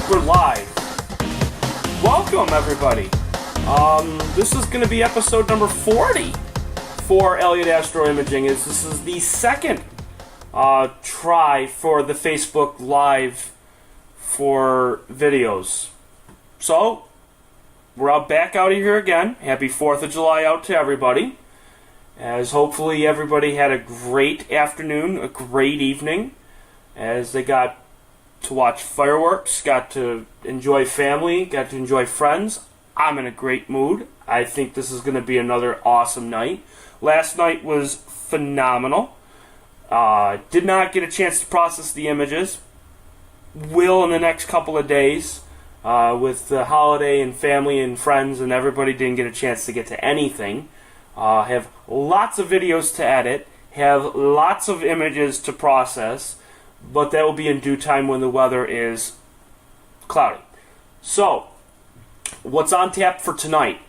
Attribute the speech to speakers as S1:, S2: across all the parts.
S1: think we're live. Welcome, everybody. This is going to be episode number 40 for Elliott Astro-Imaging. This is the second try for the Facebook Live for videos. So, we're back out of here again. Happy 4th of July out to everybody. As hopefully everybody had a great afternoon, a great evening, as they got to watch fireworks, got to enjoy family, got to enjoy friends. I'm in a great mood. I think this is going to be another awesome night. Last night was phenomenal. Did not get a chance to process the images. Will in the next couple of days. With the holiday and family and friends and everybody didn't get a chance to get to anything. Have lots of videos to edit. Have lots of images to process. But that will be in due time when the weather is cloudy. So, what's on tap for tonight?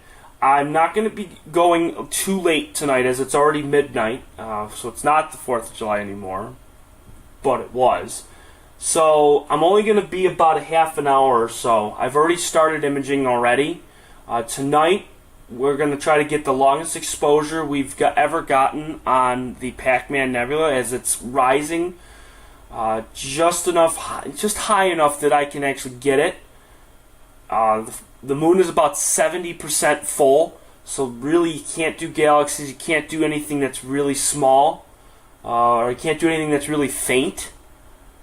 S1: I'm not going to be going too late tonight as it's already midnight. So it's not the 4th of July anymore. But it was. So I'm only going to be about a half an hour or so. I've already started imaging already. Tonight we're going to try to get the longest exposure we've ever gotten on the Pacman Nebula as it's rising. Just high enough that I can actually get it. The moon is about 70% full, so really you can't do galaxies, you can't do anything that's really small, or you can't do anything that's really faint.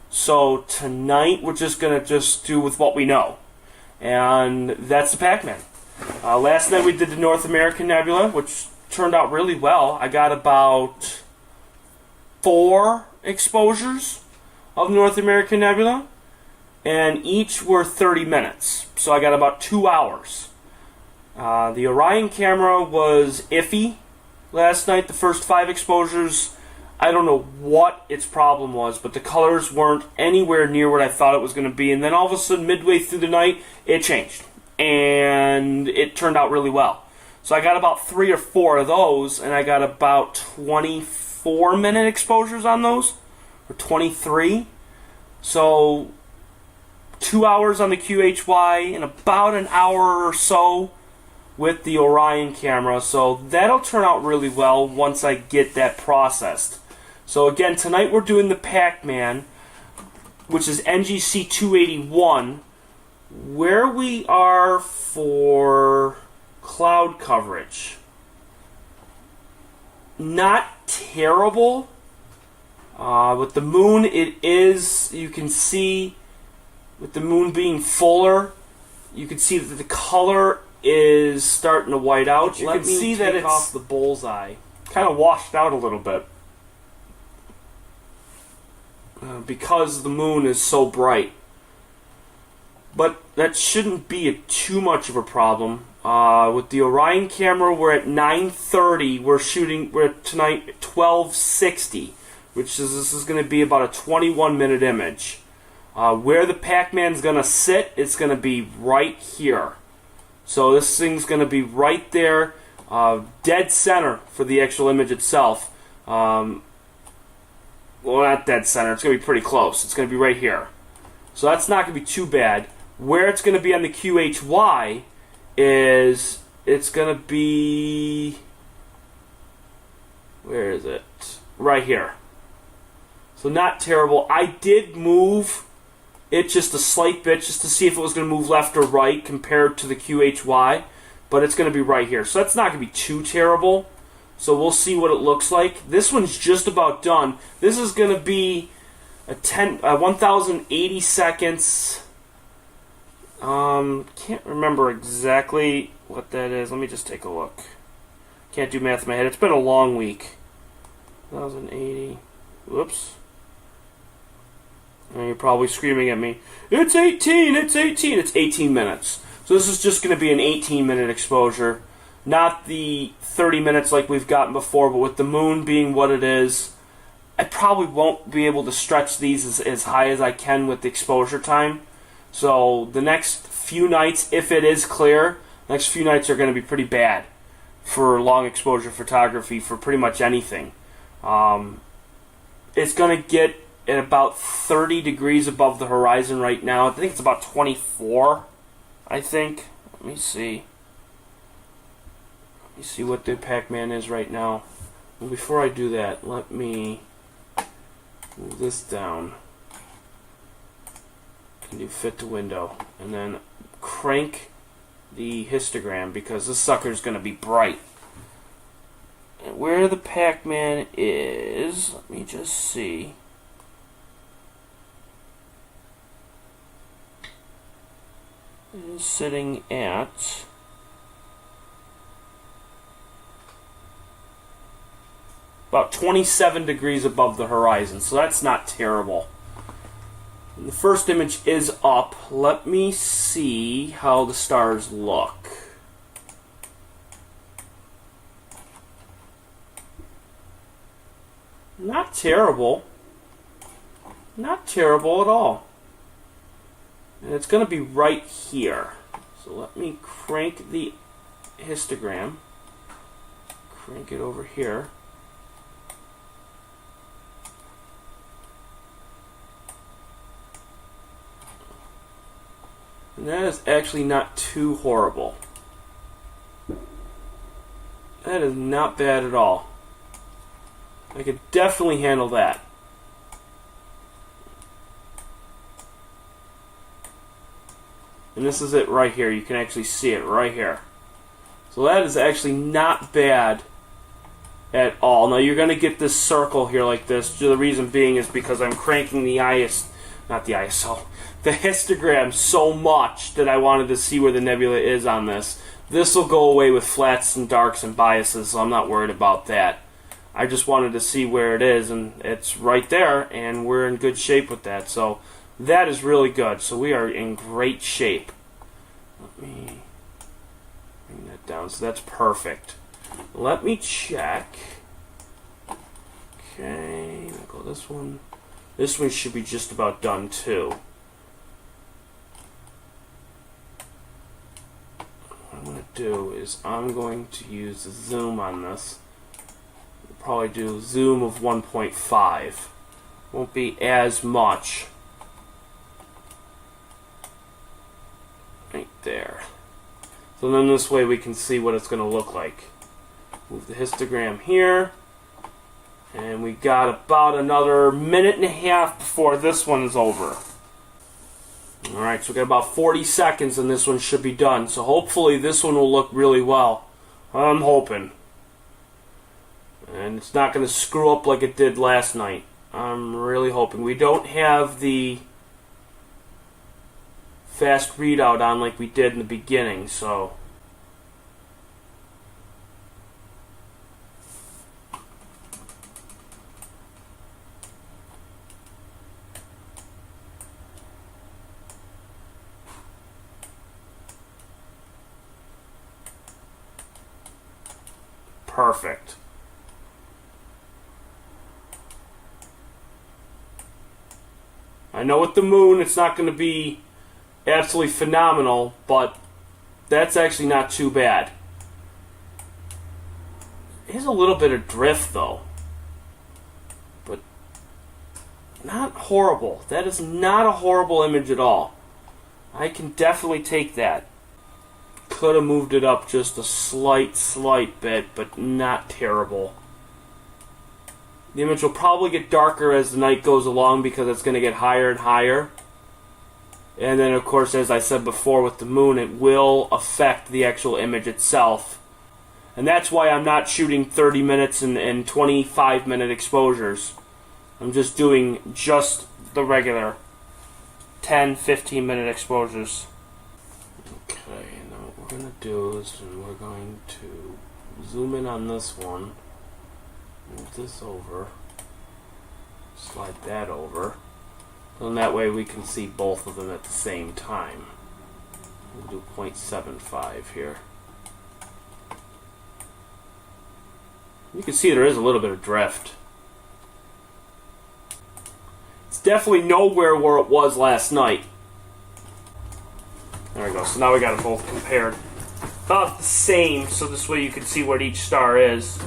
S1: So tonight we're just going to do with what we know, and that's the Pacman. Last night we did the North American Nebula, which turned out really well. I got about 4 exposures of North American Nebula, and each were 30 minutes. So I got about 2 hours. The Orion camera was iffy last night. The first 5 exposures, I don't know what its problem was, but the colors weren't anywhere near what I thought it was going to be. And then all of a sudden, midway through the night, it changed. And it turned out really well. So I got about 3 or 4 of those, and I got about 24-minute exposures on those. Or 23. So 2 hours on the QHY and about an hour or so with the Orion camera. So that'll turn out really well once I get that processed. So again, tonight we're doing the Pacman, which is NGC 281. Where we are for cloud coverage, not terrible. With the moon, it is, you can see, with the moon being fuller, you can see that the color is starting to white out. You can see that it's off the bullseye. Kind of washed out a little bit. Because the moon is so bright. But that shouldn't be too much of a problem. With the Orion camera, we're at 9:30. We're tonight at 12:60. Which is, this is going to be about a 21-minute image. Where the Pacman's going to sit, it's going to be right here. So this thing's going to be right there, dead center for the actual image itself. Well, not dead center. It's going to be pretty close. It's going to be right here. So that's not going to be too bad. Where it's going to be on the QHY is, it's going to be, where is it? Right here. So not terrible. I did move it just a slight bit just to see if it was going to move left or right compared to the QHY. But it's going to be right here. So that's not going to be too terrible. So we'll see what it looks like. This one's just about done. This is going to be a 1080 seconds. Can't remember exactly what that is. Let me just take a look. Can't do math in my head. It's been a long week. 1080. Whoops. And you're probably screaming at me, it's 18, it's 18. It's 18 minutes. So this is just going to be an 18-minute exposure. Not the 30 minutes like we've gotten before, but with the moon being what it is, I probably won't be able to stretch these as high as I can with the exposure time. So the next few nights, if it is clear, the next few nights are going to be pretty bad for long exposure photography for pretty much anything. It's going to get at about 30 degrees above the horizon right now. I think it's about 24, I think. Let me see. Let me see what the Pacman is right now. And before I do that, let me move this down. Can you fit to window? And then crank the histogram because this sucker's going to be bright. And where the Pacman is, let me just see. It is sitting at about 27 degrees above the horizon, so that's not terrible. And the first image is up. Let me see how the stars look. Not terrible. Not terrible at all. And it's going to be right here. So let me crank the histogram. Crank it over here. And that is actually not too horrible. That is not bad at all. I could definitely handle that. And this is it right here. You can actually see it right here. So that is actually not bad at all. Now you're going to get this circle here like this. The reason being is because I'm cranking the the histogram so much that I wanted to see where the nebula is on this. This will go away with flats and darks and biases, so I'm not worried about that. I just wanted to see where it is, and it's right there, and we're in good shape with that. So that is really good. So we are in great shape. Let me bring that down. So that's perfect. Let me check. Okay, I'll go this one. This one should be just about done too. What I'm going to do is I'm going to use the zoom on this. Probably do zoom of 1.5. Won't be as much. Right there. So then this way we can see what it's going to look like. Move the histogram here. And we got about another minute and a half before this one is over. Alright, so we got about 40 seconds and this one should be done. So hopefully this one will look really well. I'm hoping. And it's not going to screw up like it did last night. I'm really hoping. We don't have the fast readout on like we did in the beginning, so perfect. I know with the moon it's not going to be absolutely phenomenal, but that's actually not too bad. There's a little bit of drift though, but not horrible. That is not a horrible image at all. I can definitely take that. Could have moved it up just a slight bit, but not terrible. The image will probably get darker as the night goes along because it's going to get higher and higher. And then, of course, as I said before with the moon, it will affect the actual image itself. And that's why I'm not shooting 30 minutes and 25-minute exposures. I'm just doing just the regular 10, 15-minute exposures. Okay, now what we're going to do is we're going to zoom in on this one. Move this over, slide that over, and that way we can see both of them at the same time. We'll do 0.75 here. You can see there is a little bit of drift. It's definitely nowhere where it was last night. There we go, so now we got it both compared. About the same, so this way you can see what each star is.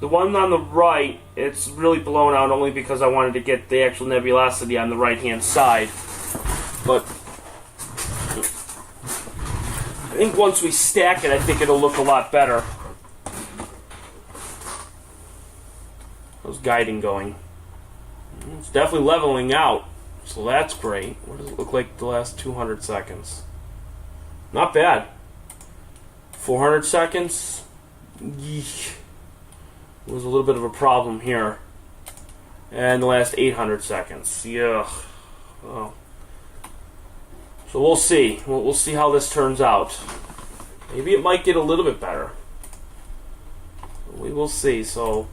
S1: The one on the right, it's really blown out only because I wanted to get the actual nebulosity on the right-hand side. But I think once we stack it, I think it'll look a lot better. How's guiding going? It's definitely leveling out, so that's great. What does it look like the last 200 seconds? Not bad. 400 seconds? Yeesh. Was a little bit of a problem here. And the last 800 seconds. Yeah. Oh. So we'll see. We'll see how this turns out. Maybe it might get a little bit better. We will see. So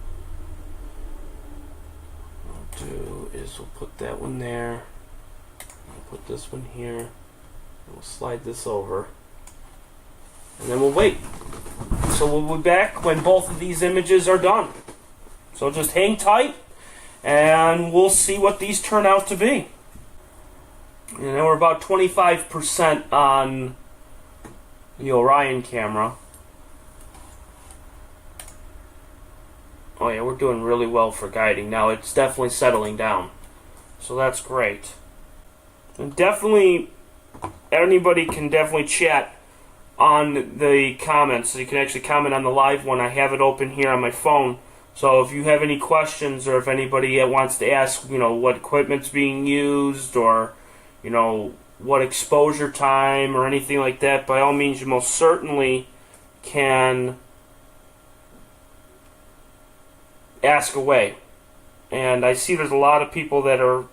S1: what we'll do is we'll put that one there. We'll put this one here. And we'll slide this over. And then we'll wait. So we'll be back when both of these images are done. So just hang tight, and we'll see what these turn out to be. And then we're about 25% on the Orion camera. Oh yeah, we're doing really well for guiding. Now it's definitely settling down. So that's great. And definitely, anybody can definitely chat on the comments. So you can actually comment on the live one. I have it open here on my phone. So if you have any questions, or if anybody wants to ask, what equipment's being used, or, what exposure time, or anything like that, by all means, you most certainly can ask away. And I see there's a lot of people that are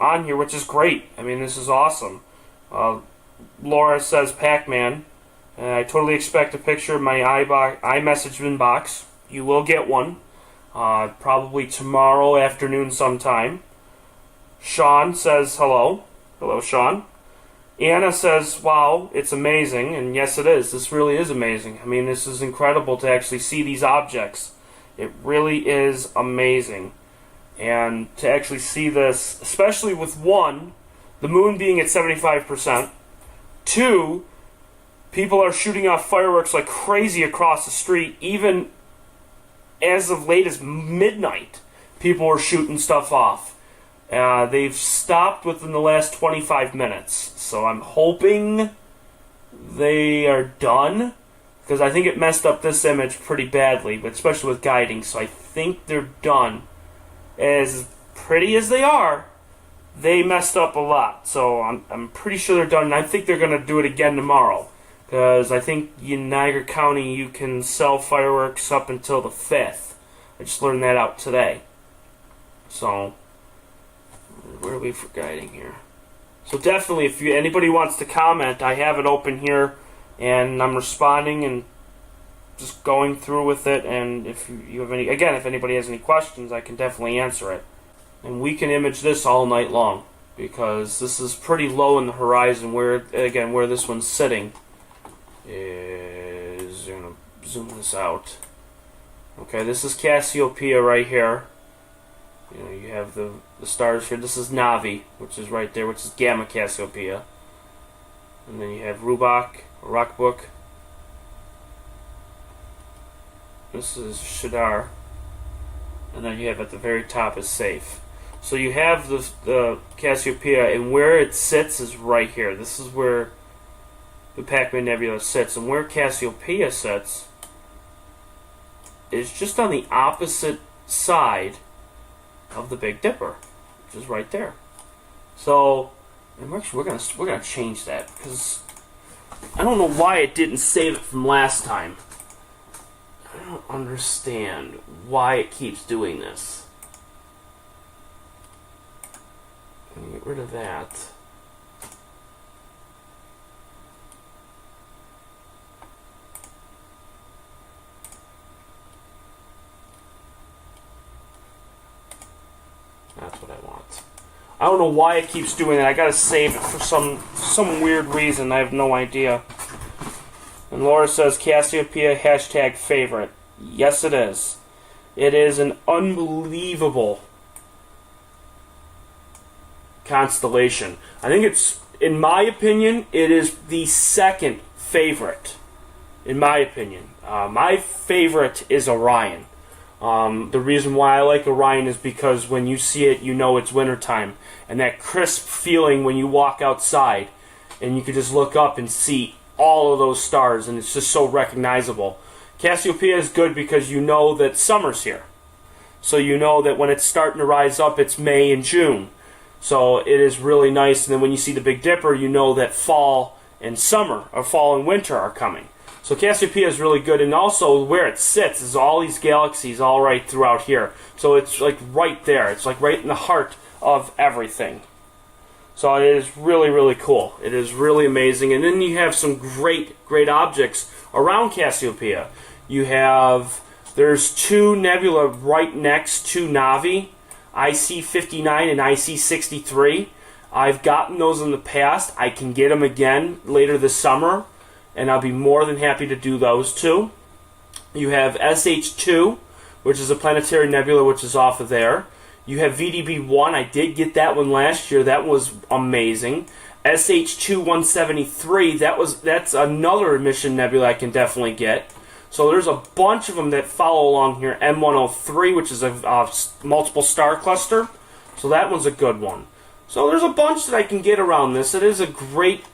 S1: on here, which is great. I mean, this is awesome. Laura says Pacman. I totally expect a picture of my iMessage inbox. You will get one. Probably tomorrow afternoon sometime. Sean says hello. Hello, Sean. Anna says, wow, it's amazing. And yes, it is. This really is amazing. I mean, this is incredible to actually see these objects. It really is amazing. And to actually see this, especially with one, the moon being at 75%. Two, people are shooting off fireworks like crazy across the street. Even as of late as midnight, people are shooting stuff off. They've stopped within the last 25 minutes. So I'm hoping they are done, because I think it messed up this image pretty badly, but especially with guiding. So I think they're done. As pretty as they are, they messed up a lot. So I'm pretty sure they're done, and I think they're going to do it again tomorrow. Because I think in Niagara County you can sell fireworks up until the 5th. I just learned that out today. So, where are we for guiding here? So definitely, if anybody wants to comment, I have it open here, and I'm responding and just going through with it. And if you have any, again, if anybody has any questions, I can definitely answer it. And we can image this all night long, because this is pretty low in the horizon. Where this one's sitting is, I'm going to zoom this out. Okay, this is Cassiopeia right here. You have the stars here. This is Navi, which is right there, which is Gamma Cassiopeia. And then you have Rockbook. This is Shadar. And then you have at the very top is Safe. So you have the Cassiopeia, and where it sits is right here. This is where the Pacman Nebula sits, and where Cassiopeia sits is just on the opposite side of the Big Dipper, which is right there. So, and we're gonna change that, because I don't know why it didn't save it from last time. I don't understand why it keeps doing this. Let me get rid of that. That's what I want. I don't know why it keeps doing that. I gotta save it for some weird reason. I have no idea. And Laura says Cassiopeia #favorite. Yes, it is. It is an unbelievable constellation. I think it's, in my opinion, it is the second favorite. In my opinion, my favorite is Orion. The reason why I like Orion is because when you see it, you know it's wintertime. And that crisp feeling when you walk outside and you can just look up and see all of those stars, and it's just so recognizable. Cassiopeia is good because you know that summer's here. So you know that when it's starting to rise up, it's May and June. So it is really nice. And then when you see the Big Dipper, you know that fall and summer, or fall and winter are coming. So Cassiopeia is really good. And also where it sits is all these galaxies all right throughout here. So it's like right there. It's like right in the heart of everything. So it is really, really cool. It is really amazing. And then you have some great objects around Cassiopeia. There's two nebula right next to Navi, IC59 and IC63. I've gotten those in the past. I can get them again later this summer, and I'll be more than happy to do those too. You have SH2, which is a planetary nebula, which is off of there. You have VDB1. I did get that one last year. That was amazing. SH2 173. That's another emission nebula I can definitely get. So there's a bunch of them that follow along here. M103, which is a multiple star cluster. So that one's a good one. So there's a bunch that I can get around this. It is a great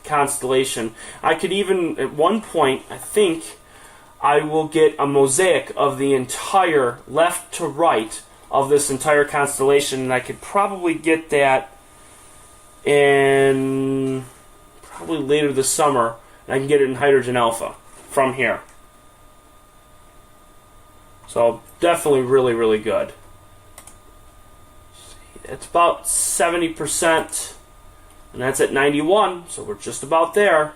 S1: constellation. I could even, at one point, I think, I will get a mosaic of the entire left to right of this entire constellation, and I could probably get that in probably later this summer, and I can get it in hydrogen alpha from here. So definitely really good. It's about 70%, and that's at 91, so we're just about there.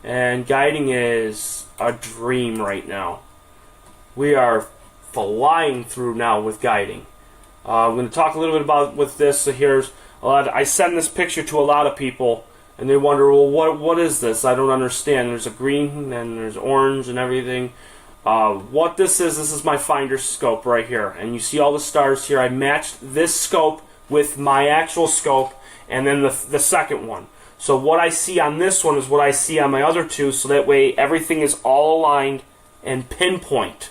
S1: And guiding is a dream right now. We are flying through now with guiding. I'm going to talk a little bit about with this. So here's a lot. I send this picture to a lot of people, and they wonder, well, what is this? I don't understand. There's a green and there's orange and everything. What this is my finder scope right here, and you see all the stars here. I matched this scope with my actual scope, and then the second one. So what I see on this one is what I see on my other two, so that way everything is all aligned and pinpoint.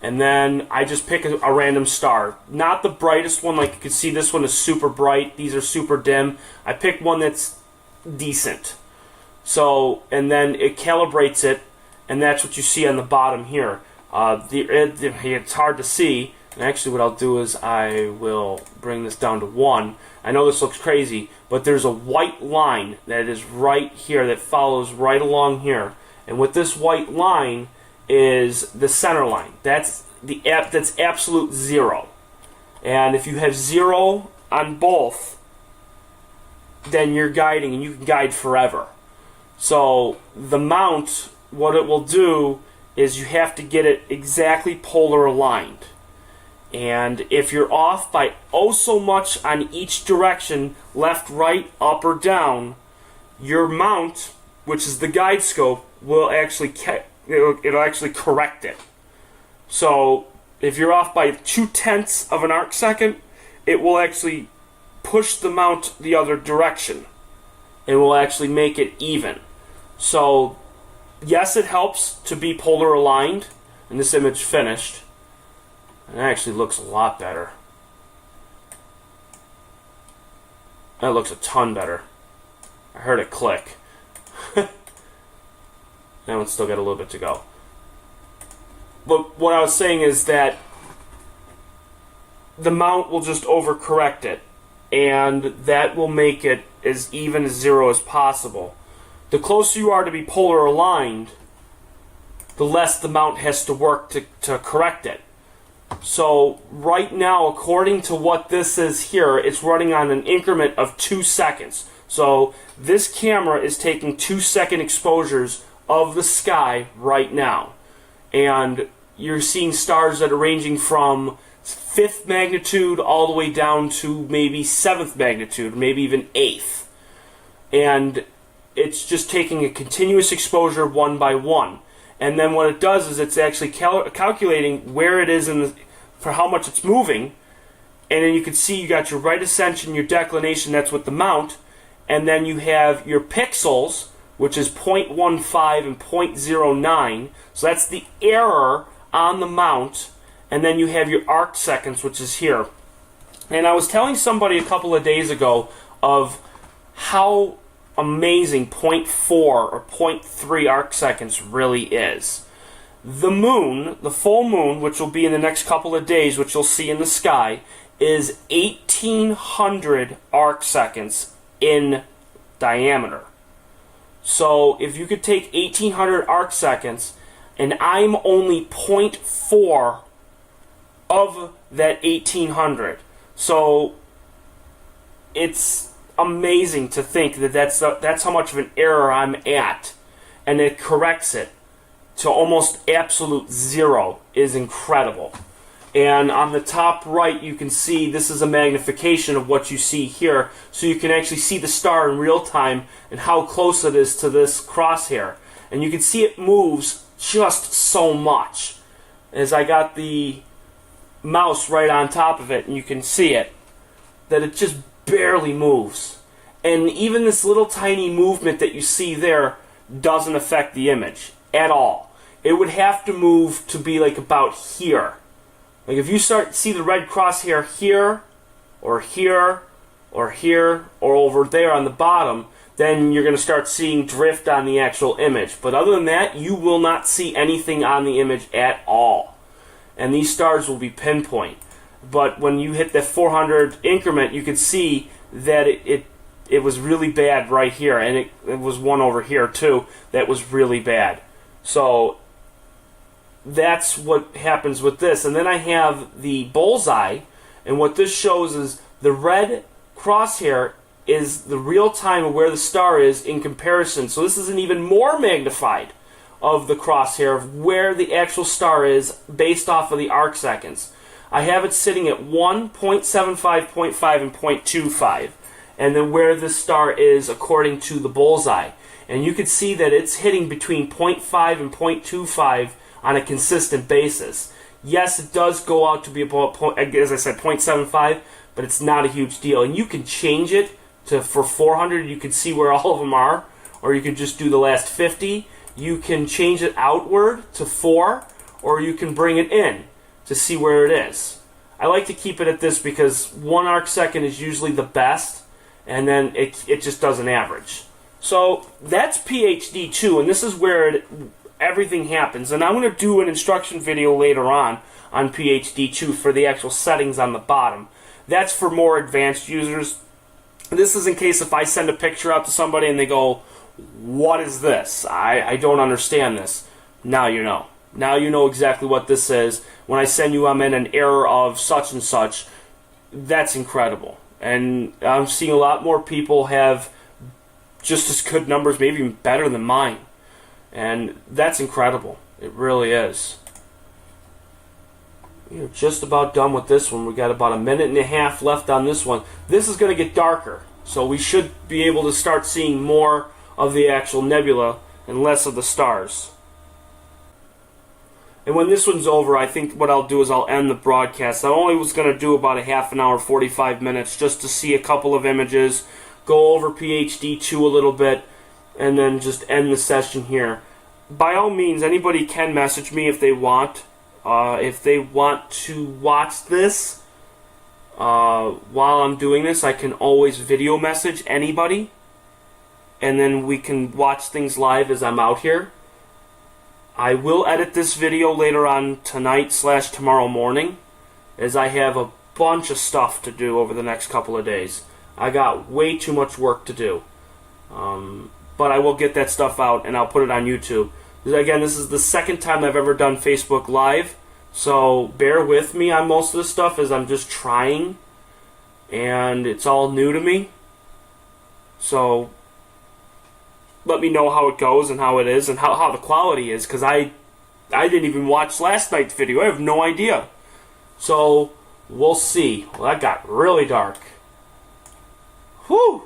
S1: And then I just pick a random star. Not the brightest one, like you can see this one is super bright, these are super dim. I pick one that's decent. So, and then it calibrates it, and that's what you see on the bottom here. It's hard to see, and actually what I'll do is I will bring this down to 1. I know this looks crazy, but there's a white line that is right here that follows right along here. And with this white line is the center line. That's absolute 0. And if you have 0 on both, then you're guiding, and you can guide forever. So the mount, what it will do is you have to get it exactly polar aligned. And if you're off by oh so much on each direction, left, right, up, or down, your mount, which is the guide scope, will actually it'll actually correct it. So if you're off by 0.2 of an arc second, it will actually push the mount the other direction. It will actually make it even. So yes, it helps to be polar aligned, and this image finished. It actually looks a lot better. That looks a ton better. I heard it click. That one's still got a little bit to go. But what I was saying is that the mount will just overcorrect it, and that will make it as even as 0 as possible. The closer you are to be polar aligned, the less the mount has to work to correct it. So right now, according to what this is here, it's running on an increment of 2 seconds. So this camera is taking 2-second exposures of the sky right now. And you're seeing stars that are ranging from 5th magnitude all the way down to maybe 7th magnitude, maybe even 8th. And it's just taking a continuous exposure one by one. And then what it does is it's actually calculating where it is for how much it's moving. And then you can see you got your right ascension, your declination, that's with the mount. And then you have your pixels, which is 0.15 and 0.09. So that's the error on the mount, and then you have your arc seconds, which is here. And I was telling somebody a couple of days ago of how amazing 0.4 or 0.3 arc seconds really is. The moon, the full moon, which will be in the next couple of days, which you'll see in the sky, is 1,800 arc seconds in diameter. So if you could take 1,800 arc seconds, and I'm only 0.4 of that 1,800. So it's amazing to think that that's how much of an error I'm at, and it corrects it to almost absolute zero. Is incredible. And on the top right, you can see this is a magnification of what you see here, so you can actually see the star in real time and how close it is to this crosshair. And you can see it moves just so much. As I got the mouse right on top of it, and you can see it, that it just barely moves. And even this little tiny movement that you see there doesn't affect the image at all. It would have to move to be like about here. Like if you see the red crosshair here, or here, or here, or over there on the bottom, then you're going to start seeing drift on the actual image. But other than that, you will not see anything on the image at all. And these stars will be pinpoint. But when you hit the 400 increment, you could see that it was really bad right here, and it was one over here too that was really bad. So that's what happens with this. And then I have the bullseye, and what this shows is the red crosshair is the real time of where the star is in comparison. So this is an even more magnified of the crosshair of where the actual star is based off of the arc seconds. I have it sitting at 1, 0.75, 0.5, and 0.25, and then where the star is according to the bullseye. And you can see that it's hitting between 0.5 and 0.25 on a consistent basis. Yes, it does go out to be about, as I said, 0.75, but it's not a huge deal. And you can change it to, for 400, you can see where all of them are, or you can just do the last 50. You can change it outward to 4, or you can bring it in to see where it is. I like to keep it at this because 1 arc second is usually the best, and then it just does an average. So that's PhD 2, and this is where everything happens. And I'm going to do an instruction video later on PhD 2 for the actual settings on the bottom. That's for more advanced users. This is in case if I send a picture out to somebody and they go, "What is this? I don't understand this." Now you know. Now you know exactly what this is. When I send you, I'm in an error of such and such. That's incredible. And I'm seeing a lot more people have just as good numbers, maybe even better than mine. And that's incredible. It really is. We're just about done with this one. We got about a minute and a half left on this one. This is going to get darker, so we should be able to start seeing more of the actual nebula and less of the stars. And when this one's over, I think what I'll do is I'll end the broadcast. I only was going to do about a half an hour, 45 minutes, just to see a couple of images, go over PhD 2 a little bit, and then just end the session here. By all means, anybody can message me if they want. If they want to watch this while I'm doing this, I can always video message anybody, and then we can watch things live as I'm out here. I will edit this video later on tonight / tomorrow morning, as I have a bunch of stuff to do over the next couple of days. I got way too much work to do. But I will get that stuff out and I'll put it on YouTube. Again, this is the second time I've ever done Facebook Live, so bear with me on most of this stuff as I'm just trying, and it's all new to me. So let me know how it goes and how it is and how the quality is, because I didn't even watch last night's video. I have no idea. So we'll see. Well, that got really dark. Whew!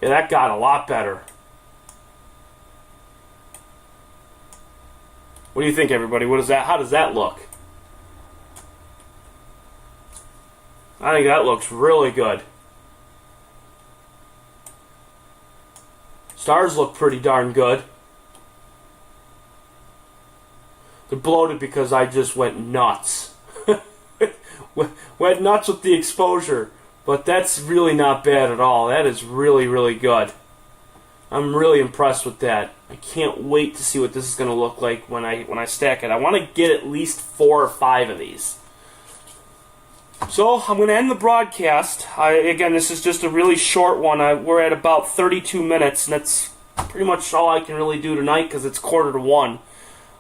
S1: Yeah, that got a lot better. What do you think, everybody? What is that? How does that look? I think that looks really good. Stars look pretty darn good. They're bloated because I just went nuts. Went nuts with the exposure. But that's really not bad at all. That is really, really good. I'm really impressed with that. I can't wait to see what this is going to look like when I stack it. I want to get at least 4 or 5 of these. So I'm going to end the broadcast. Again, this is just a really short one. We're at about 32 minutes, and that's pretty much all I can really do tonight because it's 1:45.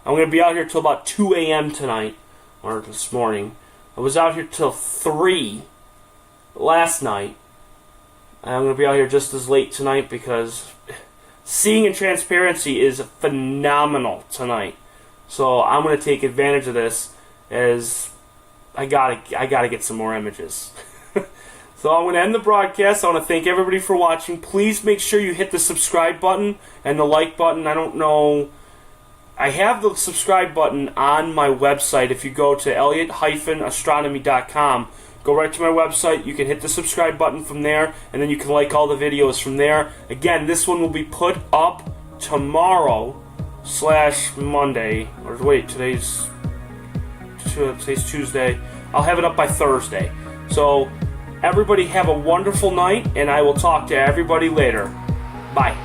S1: I'm going to be out here till about 2 a.m. tonight, or this morning. I was out here till 3 last night. And I'm going to be out here just as late tonight because seeing in transparency is phenomenal tonight. So I'm going to take advantage of this as I gotta get some more images. So I'm going to end the broadcast. I want to thank everybody for watching. Please make sure you hit the subscribe button and the like button. I don't know. I have the subscribe button on my website. If you go to elliot-astronomy.com, go right to my website. You can hit the subscribe button from there, and then you can like all the videos from there. Again, this one will be put up tomorrow/Monday. Or wait, today's Tuesday. I'll have it up by Thursday. So everybody have a wonderful night, and I will talk to everybody later. Bye.